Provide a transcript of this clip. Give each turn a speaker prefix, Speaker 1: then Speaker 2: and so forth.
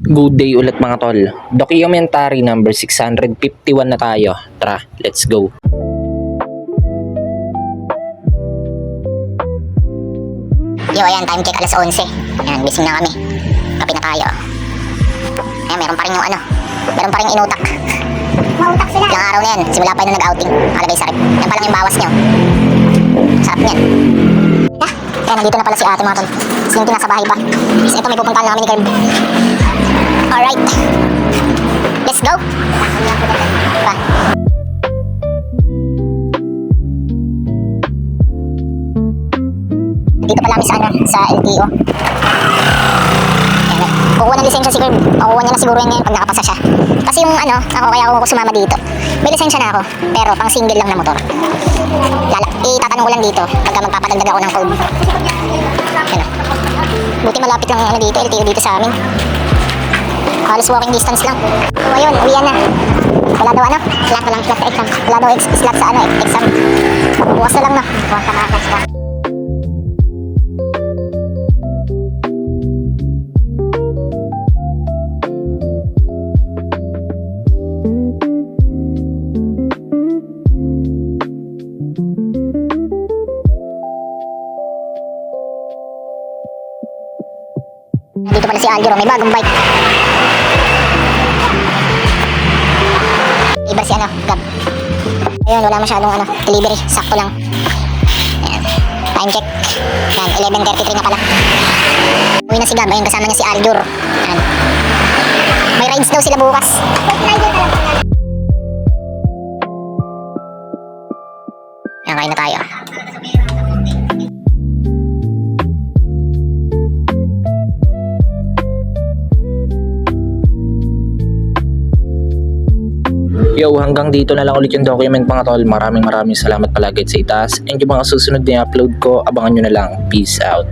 Speaker 1: Good day ulit mga tol. Documentary number 651 na tayo. Tara, let's go.
Speaker 2: Yo, ayan, time check, alas 11. Ayan, gising na kami. Kape na tayo. Ayan, meron pa rin yung meron pa rin inutak. Mautak sila. Ilang araw na yan, simula pa yun na nag-outing. Nakalagay sa rep. Yan pa lang yung bawas nyo. Sarap niyan. Ayan, nandito na pala si ate mga tol. Slinky nasa bahay pa. Kasi ito may pupuntahan namin ni Carb. Alright. Let's go. Ba. Dito pala kami sa LTO. Ayan, kukuha ng lisensya si Carb. Kukuha niya na siguro yan ngayon pag nakapasa siya. Kasi yung ako kaya ako sumama dito. May lisensya na ako, pero pang single lang na motor. Itatanong ko lang dito pagka magpapadagdag ako ng code. Ayan. Buti malapit lang dito, LTO dito sa amin. Halos walking distance lang. So ayun, uwian na. Wala daw slot sa exam. Wala daw slot sa exam. Bukas na lang na. Bukas na makakasya. Dito pala si Aljo, may bagong bike. Iba si Gab. Ayun, wala masyadong delivery, sakto lang. Ayan. Time check. Ayan, 11:33 na pala. Uwi na si Gab, ayun, kasama niya si Aljur. Ayan. May rides daw sila bukas. Ayan, kain na tayo.
Speaker 1: Yo, hanggang dito na lang ulit yung document mga tol. Maraming salamat palagi sa itaas. And yung mga susunod na i-upload ko, abangan nyo na lang. Peace out.